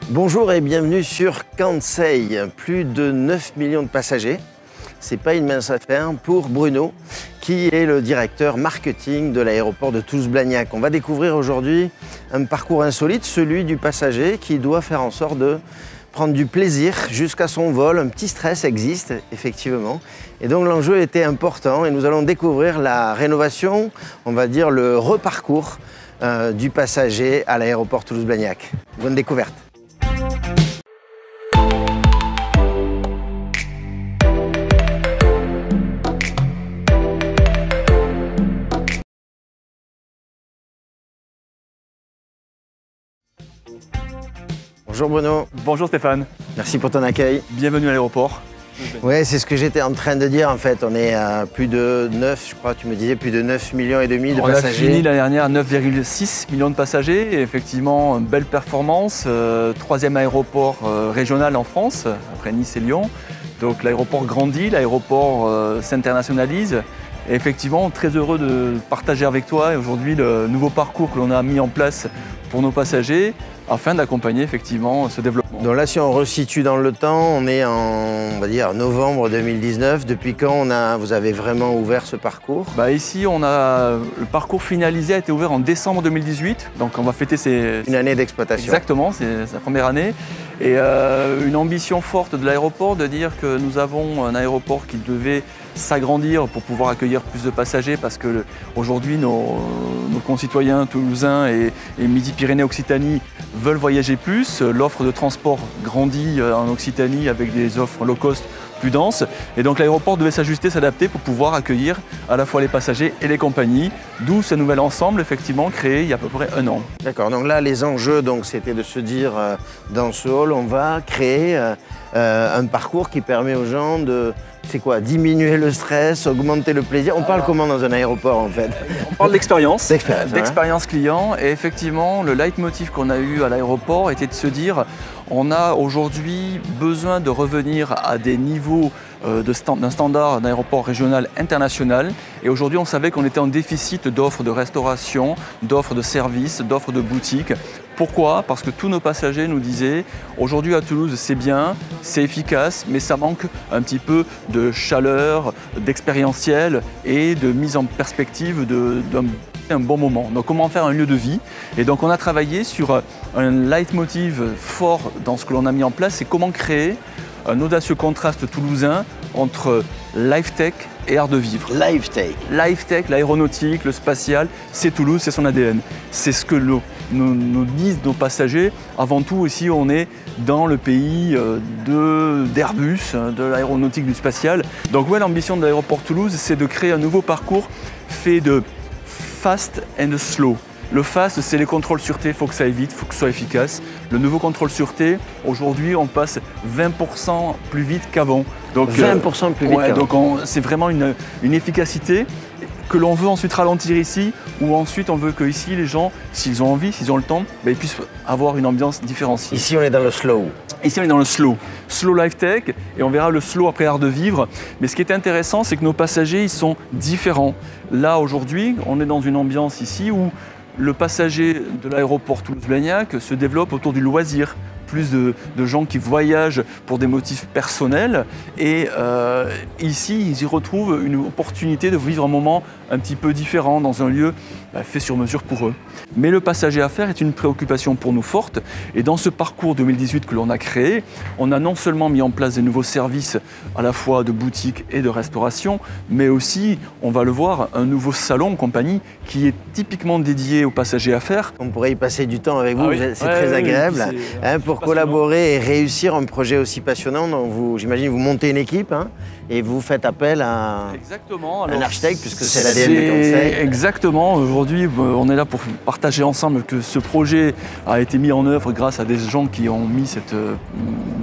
Bonjour et bienvenue sur Kansei. Plus de 9 millions de passagers. C'est pas une mince affaire pour Bruno, qui est le directeur marketing de l'aéroport de Toulouse-Blagnac. On va découvrir aujourd'hui un parcours insolite, celui du passager qui doit faire en sorte de prendre du plaisir jusqu'à son vol. Un petit stress existe, effectivement. Et donc l'enjeu était important et nous allons découvrir la rénovation, on va dire le reparcours du passager à l'aéroport Toulouse-Blagnac. Bonne découverte. Bonjour Bruno. Bonjour Stéphane. Merci pour ton accueil. Bienvenue à l'aéroport. Oui, c'est ce que j'étais en train de dire en fait. On est à plus de 9, je crois, tu me disais, plus de 9 millions et demi de passagers. On a fini l'année dernière à 9,6 millions de passagers. Et effectivement, une belle performance. Troisième aéroport régional en France, après Nice et Lyon. Donc l'aéroport grandit, l'aéroport s'internationalise. Et effectivement, très heureux de partager avec toi aujourd'hui le nouveau parcours que l'on a mis en place pour nos passagers afin d'accompagner effectivement ce développement. Donc là, si on resitue dans le temps, on est en, on va dire, novembre 2019. Depuis quand vous avez vraiment ouvert ce parcours? Ici, le parcours finalisé a été ouvert en décembre 2018. Donc on va fêter une année d'exploitation. Exactement, c'est sa première année. Et une ambition forte de l'aéroport de dire que nous avons un aéroport qui devait s'agrandir pour pouvoir accueillir plus de passagers parce que aujourd'hui nos concitoyens toulousains et Midi-Pyrénées-Occitanie veulent voyager plus. L'offre de transport grandit en Occitanie avec des offres low cost plus denses. Et donc l'aéroport devait s'ajuster, s'adapter pour pouvoir accueillir à la fois les passagers et les compagnies. D'où ce nouvel ensemble effectivement créé il y a à peu près un an. D'accord, donc là les enjeux c'était de se dire dans ce hall on va créer un parcours qui permet aux gens de, c'est quoi, diminuer le stress, augmenter le plaisir. On parle comment dans un aéroport en fait? On parle d'expérience, d'expérience client. Et effectivement, le leitmotiv qu'on a eu à l'aéroport était de se dire on a aujourd'hui besoin de revenir à des niveaux d'un standard d'un aéroport régional international. Et aujourd'hui, on savait qu'on était en déficit d'offres de restauration, d'offres de services, d'offres de boutiques. Pourquoi? Parce que tous nos passagers nous disaient aujourd'hui à Toulouse c'est bien, c'est efficace, mais ça manque un petit peu de chaleur, d'expérientiel et de mise en perspective d'un bon moment. Donc comment faire un lieu de vie? Et donc on a travaillé sur un leitmotiv fort dans ce que l'on a mis en place, c'est comment créer un audacieux contraste toulousain entre life tech et art de vivre. Life tech. Life tech, l'aéronautique, le spatial, c'est Toulouse, c'est son ADN. C'est ce que nous disent nos passagers. Avant tout, ici, on est dans le pays d'Airbus, de l'aéronautique, du spatial. Donc ouais, l'ambition de l'aéroport Toulouse, c'est de créer un nouveau parcours fait de fast and slow. Le fast, c'est les contrôles sûreté, il faut que ça aille vite, il faut que ce soit efficace. Le nouveau contrôle sûreté, aujourd'hui, on passe 20% plus vite qu'avant. 20% plus vite qu'avant. Donc c'est vraiment une efficacité que l'on veut ensuite ralentir ici, ou ensuite on veut que ici les gens, s'ils ont envie, s'ils ont le temps, ils puissent avoir une ambiance différenciée. Ici on est dans le slow. Ici on est dans le slow. Slow life tech, et on verra le slow après art de vivre. Mais ce qui est intéressant, c'est que nos passagers, ils sont différents. Là aujourd'hui, on est dans une ambiance ici où le passager de l'aéroport Toulouse-Blagnac se développe autour du loisir. Plus de gens qui voyagent pour des motifs personnels. Et ici, ils y retrouvent une opportunité de vivre un moment un petit peu différent dans un lieu fait sur mesure pour eux. Mais le passager affaires est une préoccupation pour nous forte. Et dans ce parcours 2018 que l'on a créé, on a non seulement mis en place des nouveaux services à la fois de boutique et de restauration, mais aussi, on va le voir, un nouveau salon compagnie qui est typiquement dédié aux passagers affaires. On pourrait y passer du temps avec vous, c'est très agréable. Pour collaborer et réussir un projet aussi passionnant, j'imagine vous montez une équipe et vous faites appel à un architecte puisque c'est l'ADN de Kansei. Exactement, aujourd'hui on est là pour partager ensemble que ce projet a été mis en œuvre grâce à des gens qui ont mis cette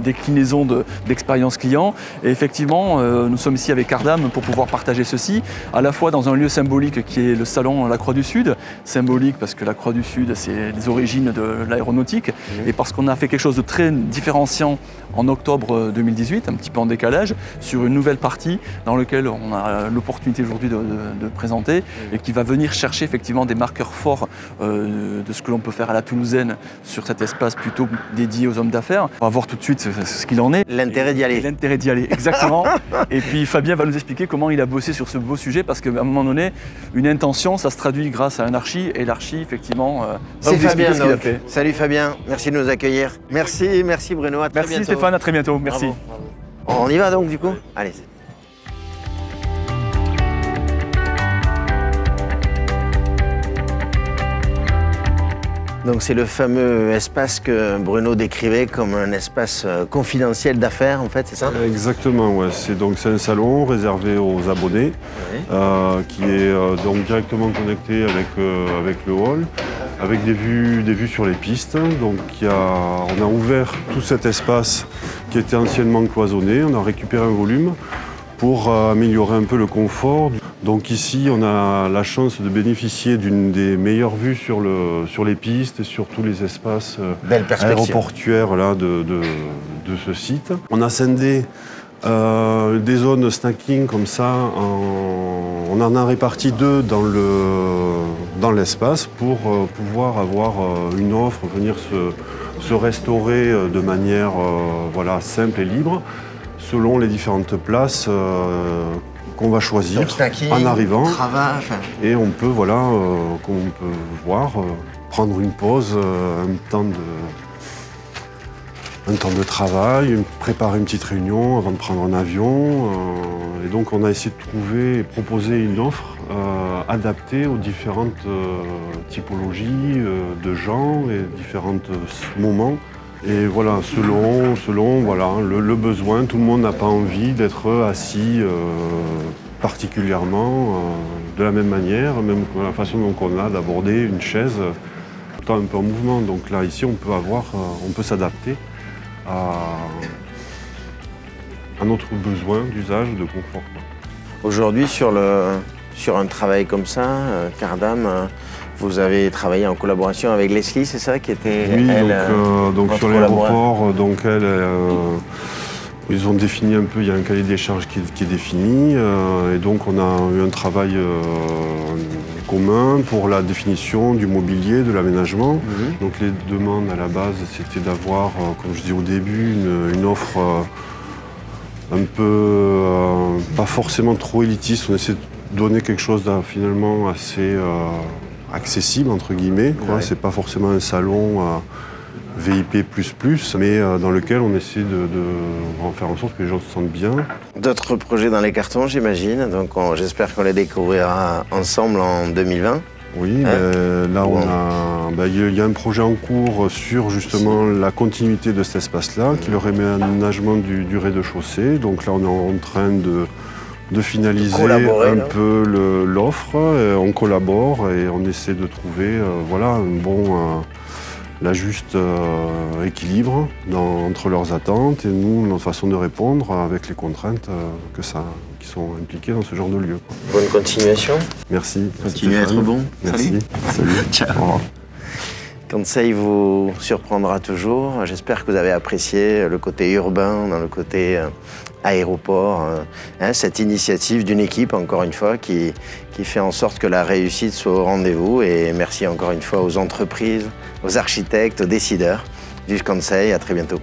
déclinaison d'expérience client. Et effectivement, nous sommes ici avec Ardam pour pouvoir partager ceci, à la fois dans un lieu symbolique qui est le salon La Croix du Sud, symbolique parce que la Croix du Sud c'est les origines de l'aéronautique et parce qu'on a fait quelque chose chose de très différenciant en octobre 2018, un petit peu en décalage, sur une nouvelle partie dans laquelle on a l'opportunité aujourd'hui de présenter et qui va venir chercher effectivement des marqueurs forts de ce que l'on peut faire à la toulousaine sur cet espace plutôt dédié aux hommes d'affaires. On va voir tout de suite ce qu'il en est. L'intérêt d'y aller. L'intérêt d'y aller, exactement. Et puis Fabien va nous expliquer comment il a bossé sur ce beau sujet parce qu'à un moment donné, une intention, ça se traduit grâce à un archi et l'archi, effectivement, c'est Fabien donc. Salut Fabien, merci de nous accueillir. Merci Bruno, à très bientôt. Merci Stéphane, à très bientôt, merci. Bravo, bravo. On y va donc du coup? Allez. Donc c'est le fameux espace que Bruno décrivait comme un espace confidentiel d'affaires en fait, c'est ça? Exactement, ouais. C'est un salon réservé aux abonnés, oui. Qui est donc directement connecté avec le hall, avec des vues sur les pistes. Donc on a ouvert tout cet espace qui était anciennement cloisonné, on a récupéré un volume pour améliorer un peu le confort. Donc ici, on a la chance de bénéficier d'une des meilleures vues sur les pistes et sur tous les espaces aéroportuaires là, de ce site. On a scindé des zones snacking comme ça, on en a réparti 2 dans l'espace pour pouvoir avoir une offre, venir se restaurer de manière voilà, simple et libre, selon les différentes places qu'on va choisir en arrivant. Et on peut, voilà, comme on peut voir, prendre une pause, un temps de travail, préparer une petite réunion avant de prendre un avion. Et donc on a essayé de trouver et proposer une offre adaptée aux différentes typologies de gens et différents moments. Et voilà, selon voilà, le besoin, tout le monde n'a pas envie d'être assis particulièrement de la même manière, même la façon dont on a d'aborder une chaise un peu en mouvement. Donc là, ici, on peut s'adapter à notre besoin d'usage, de confort. Aujourd'hui, sur un travail comme ça, Cardam, vous avez travaillé en collaboration avec Leslie, c'est ça qui était oui, donc sur l'aéroport, ils ont défini un peu, il y a un cahier des charges qui est défini, et donc on a eu un travail commun pour la définition du mobilier, de l'aménagement. Donc les demandes à la base, c'était d'avoir, comme je dis au début, une offre un peu, pas forcément trop élitiste, on essaie de donner quelque chose finalement assez accessible, entre guillemets. Ouais. C'est pas forcément un salon VIP++, mais dans lequel on essaie de faire en sorte que les gens se sentent bien. D'autres projets dans les cartons, j'imagine. Donc j'espère qu'on les découvrira ensemble en 2020. Oui, là il y a un projet en cours sur justement la continuité de cet espace-là, qui est le réaménagement du rez-de-chaussée. Donc là on est en train de finaliser un peu l'offre, on collabore et on essaie de trouver voilà, la juste équilibre entre leurs attentes et nous, notre façon de répondre avec les contraintes qui sont impliquées dans ce genre de lieu. Bonne continuation. Merci. Continuez à être bon. Merci. Salut. Ciao. Kansei vous surprendra toujours. J'espère que vous avez apprécié le côté urbain dans le côté aéroport. Cette initiative d'une équipe, encore une fois, qui fait en sorte que la réussite soit au rendez-vous. Et merci encore une fois aux entreprises, aux architectes, aux décideurs. Vive Kansei, à très bientôt.